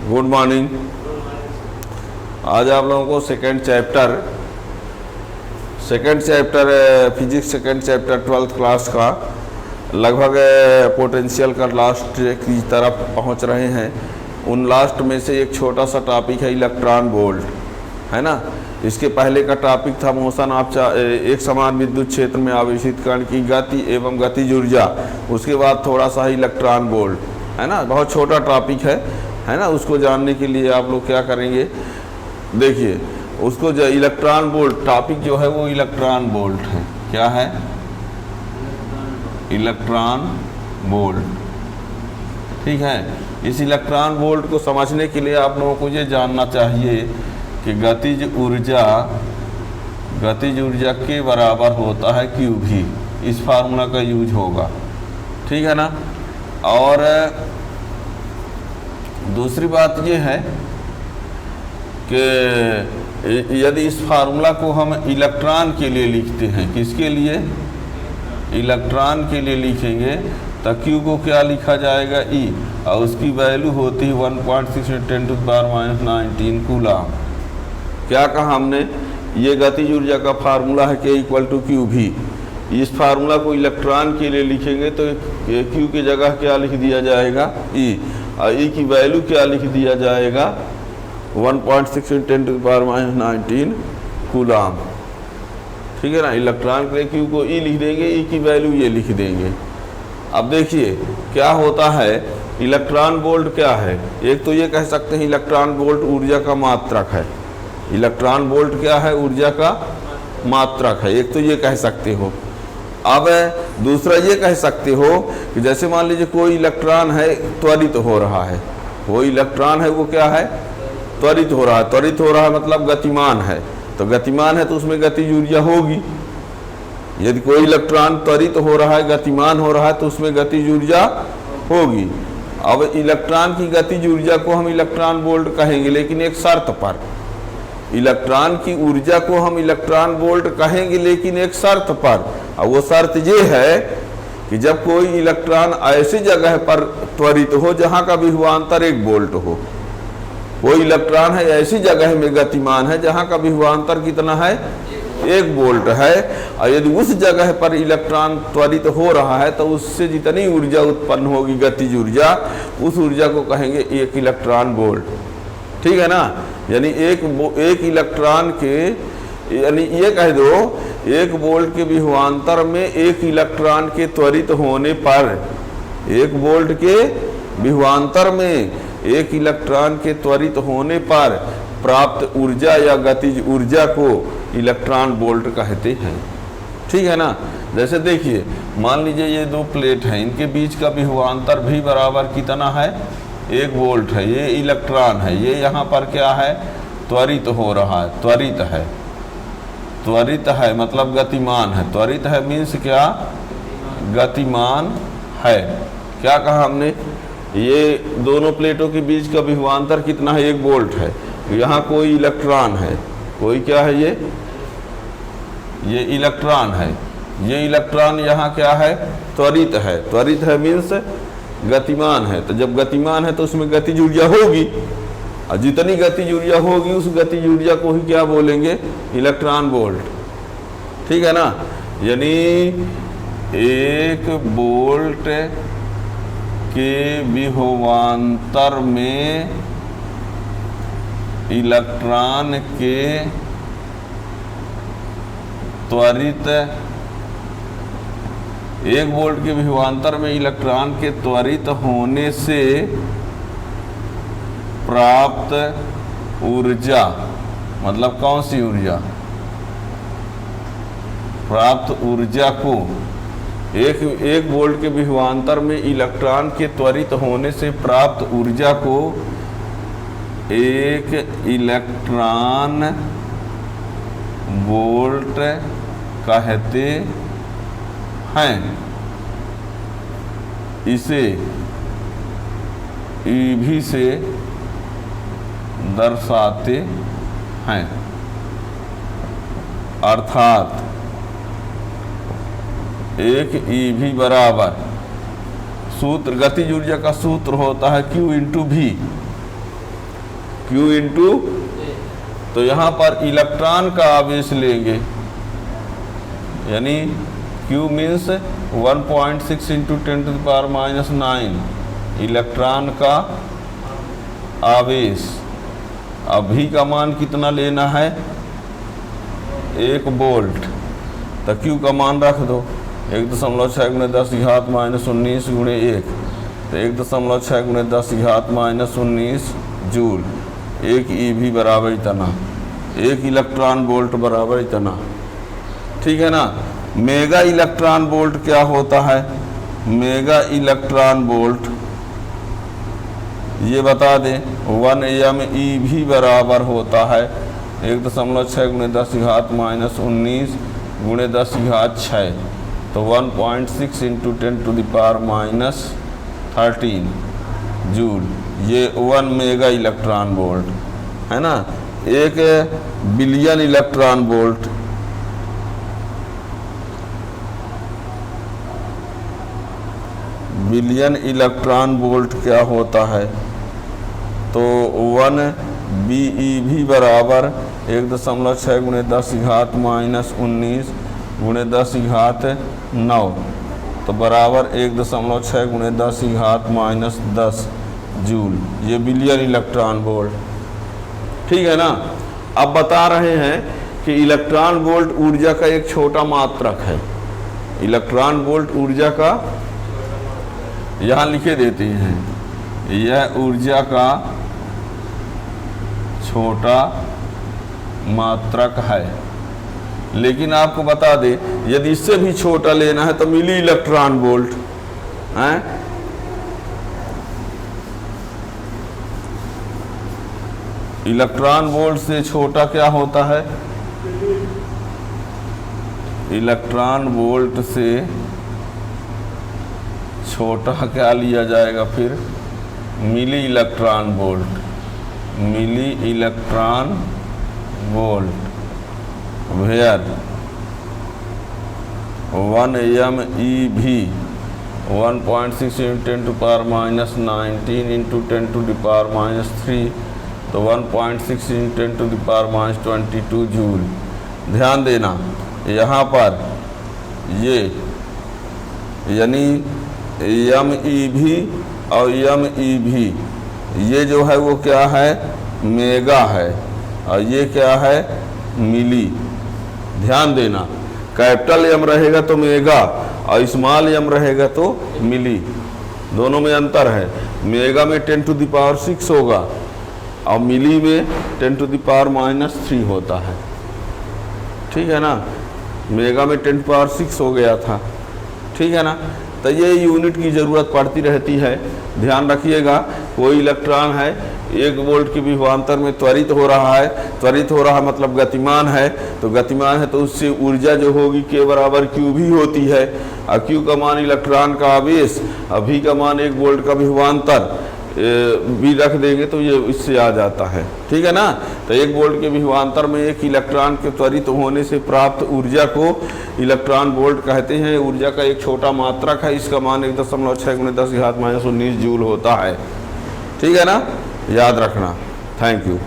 Good morning. आज आप लोगों को second chapter physics second chapter 12th class का लगभग पोटेंशियल का लास्ट की तरफ पहुंच रहे हैं। उन लास्ट में से एक छोटा सा टॉपिक है इलेक्ट्रॉन वोल्ट, है ना। इसके पहले का टॉपिक था मोशन ऑफ एक समान विद्युत क्षेत्र में आवेशित कण की गति एवं गतिज ऊर्जा। उसके बाद थोड़ा सा इलेक्ट्रॉन वोल्ट, है ना। बहुत छोटा टॉपिक है ना। उसको जानने के लिए आप लोग क्या करेंगे, देखिए उसको जो इलेक्ट्रॉन वोल्ट टॉपिक जो है वो इलेक्ट्रॉन वोल्ट है। क्या है? इलेक्ट्रॉन वोल्ट, ठीक है। इस इलेक्ट्रॉन वोल्ट को समझने के लिए आप लोगों को ये जानना चाहिए कि गतिज ऊर्जा के बराबर होता है QV। इस फार्मूला का यूज होगा, ठीक है ना। और दूसरी बात ये है कि यदि इस फार्मूला को हम इलेक्ट्रॉन के लिए लिखते हैं, किसके लिए? इलेक्ट्रॉन के लिए लिखेंगे तो Q को क्या लिखा जाएगा? E, और उसकी वैल्यू होती है 1.6 × 10⁻⁹ कूलम। क्या कहा हमने? ये गतिज ऊर्जा का फार्मूला है K = QV। इस फार्मूला को इलेक्ट्रॉन के लिए लिखेंगे तो Q की जगह क्या लिख दिया जाएगा? E, और E की वैल्यू क्या लिख दिया जाएगा? 1.6 × 10⁻⁹ कूलम, ठीक है ना। इलेक्ट्रॉन के लिए Q को E लिख देंगे, E की वैल्यू ये लिख देंगे। अब देखिए क्या होता है, इलेक्ट्रॉन वोल्ट क्या है? एक तो ये कह सकते हैं इलेक्ट्रॉन वोल्ट ऊर्जा का मात्रक है। इलेक्ट्रॉन वोल्ट क्या है? ऊर्जा का मात्रक है। एक तो ये कह सकते हो। अब दूसरा ये कह सकते हो कि जैसे मान लीजिए कोई इलेक्ट्रॉन है, त्वरित हो रहा है। वो इलेक्ट्रॉन है वो क्या है? त्वरित हो रहा है। त्वरित हो रहा है मतलब गतिमान है। तो गतिमान है तो उसमें गतिज ऊर्जा होगी। यदि कोई इलेक्ट्रॉन त्वरित हो रहा है, गतिमान हो रहा है, तो उसमें गतिज ऊर्जा होगी। अब इलेक्ट्रॉन की गतिज ऊर्जा को हम इलेक्ट्रॉन वोल्ट कहेंगे, लेकिन एक शर्त पर। इलेक्ट्रॉन की ऊर्जा को हम इलेक्ट्रॉन वोल्ट कहेंगे, लेकिन एक शर्त पर। और वो शर्त ये है कि जब कोई इलेक्ट्रॉन ऐसी जगह पर त्वरित हो जहाँ का विभवांतर 1 वोल्ट हो। कोई इलेक्ट्रॉन है ऐसी जगह में गतिमान है जहाँ का विभवांतर कितना है? 1 वोल्ट है। और यदि उस जगह पर इलेक्ट्रॉन त्वरित हो रहा है तो उससे जितनी ऊर्जा उत्पन्न होगी, गतिज ऊर्जा, उस ऊर्जा को कहेंगे 1 इलेक्ट्रॉन वोल्ट, ठीक है ना। यानी एक इलेक्ट्रॉन के, यानी ये कह दो 1 वोल्ट के विभवांतर में 1 इलेक्ट्रॉन के त्वरित होने पर, 1 वोल्ट के विभवांतर में 1 इलेक्ट्रॉन के त्वरित होने पर प्राप्त ऊर्जा या गतिज ऊर्जा को इलेक्ट्रॉन वोल्ट कहते हैं, ठीक है ना। जैसे देखिए मान लीजिए ये 2 प्लेट हैं, इनके बीच का विभवांतर भी बराबर कितना है? 1 वोल्ट है। ये इलेक्ट्रॉन है, ये यहाँ पर क्या है? त्वरित हो रहा है। त्वरित है मतलब गतिमान है। त्वरित है मीन्स क्या? गतिमान है। क्या कहा हमने? ये दोनों प्लेटों के बीच का विभवांतर कितना है? 1 वोल्ट है। यहाँ कोई इलेक्ट्रॉन है, कोई क्या है? ये इलेक्ट्रॉन है। ये इलेक्ट्रॉन यहाँ क्या है? त्वरित है। त्वरित है मीन्स गतिमान है। तो जब गतिमान है तो उसमें गतिज ऊर्जा होगी, और जितनी गतिज ऊर्जा होगी उस गतिज ऊर्जा को ही क्या बोलेंगे? इलेक्ट्रॉन वोल्ट, ठीक है ना। यानी 1 वोल्ट के विभवांतर में इलेक्ट्रॉन के त्वरित, 1 वोल्ट के विभवांतर में इलेक्ट्रॉन के त्वरित होने से प्राप्त ऊर्जा, मतलब कौन सी ऊर्जा? प्राप्त ऊर्जा को 1 वोल्ट के विभवांतर में इलेक्ट्रॉन के त्वरित होने से प्राप्त ऊर्जा को 1 इलेक्ट्रॉन वोल्ट कहते हैं। इसे EV से दर्शाते हैं। अर्थात 1 EV बराबर सूत्र, गतिज ऊर्जा का सूत्र होता है Q × V। Q इंटू, तो यहाँ पर इलेक्ट्रॉन का आवेश लेंगे, यानी Q मीन्स 1.6 इंटू 10⁻⁹ इलेक्ट्रॉन का आवेश। अब V का मान कितना लेना है, 1 वोल्ट, तो Q का मान रख दो 1.6 × 10⁻⁻19 × 1, तो 1.6 × 10⁻⁻19 जूल। 1 EV बराबर इतना, 1 इलेक्ट्रॉन वोल्ट बराबर इतना, ठीक है ना। मेगा इलेक्ट्रॉन वोल्ट क्या होता है, मेगा इलेक्ट्रॉन वोल्ट ये बता दें 1 MeV बराबर होता है 1.6 × 10⁻⁻19 × 10⁻6, तो 1.6 इंटू 10⁻13 जूल। ये 1 मेगा इलेक्ट्रॉन वोल्ट है ना। 1 billion electron volt, billion electron volt क्या होता है, तो 1 BeV बराबर 1.6 × 10⁻⁻19 × 10⁻9, तो बराबर 1.6 × 10⁻10 जूल। ये बिलियन इलेक्ट्रॉन वोल्ट, ठीक है ना। अब बता रहे हैं कि इलेक्ट्रॉन वोल्ट ऊर्जा का एक छोटा मात्रक है। इलेक्ट्रॉन वोल्ट ऊर्जा का, यहाँ लिखे देते हैं, यह ऊर्जा का छोटा मात्रक है। लेकिन आपको बता दे, यदि इससे भी छोटा लेना है तो मिली इलेक्ट्रॉन वोल्ट है। इलेक्ट्रॉन वोल्ट से छोटा क्या होता है, इलेक्ट्रॉन वोल्ट से छोटा क्या लिया जाएगा फिर, milli electron volt, milli electron volt where 1 MeV 1.6 × 10⁻⁻19 × 10⁻3, तो 1.6 × 10⁻22 जूल। ध्यान देना यहाँ पर ये यानी MeV और MeV ये जो है वो क्या है, मेगा है, और ये क्या है, मिली। ध्यान देना, कैपिटल M रहेगा तो मेगा और स्मॉल m रहेगा तो मिली, दोनों में अंतर है। मेगा में 10⁻6 होगा और मिली में 10⁻³ होता है, ठीक है ना। मेगा में 10⁻6 हो गया था, ठीक है ना। तो ये यूनिट की ज़रूरत पड़ती रहती है, ध्यान रखिएगा। कोई इलेक्ट्रॉन है 1 वोल्ट के विभवांतर में त्वरित हो रहा है, त्वरित हो रहा मतलब गतिमान है, तो गतिमान है तो उससे ऊर्जा जो होगी K बराबर QV होती है, और Q का मान इलेक्ट्रॉन का आवेश, और V का मान 1 वोल्ट का विभवांतर भी रख देंगे तो ये इससे आ जाता है, ठीक है ना। तो 1 वोल्ट के विभवांतर में 1 इलेक्ट्रॉन के त्वरित होने से प्राप्त ऊर्जा को इलेक्ट्रॉन वोल्ट कहते हैं। ऊर्जा का एक छोटा मात्रक है, इसका मान 1.6 × 10⁻⁻19 जूल होता है, ठीक है ना, याद रखना। Thank you.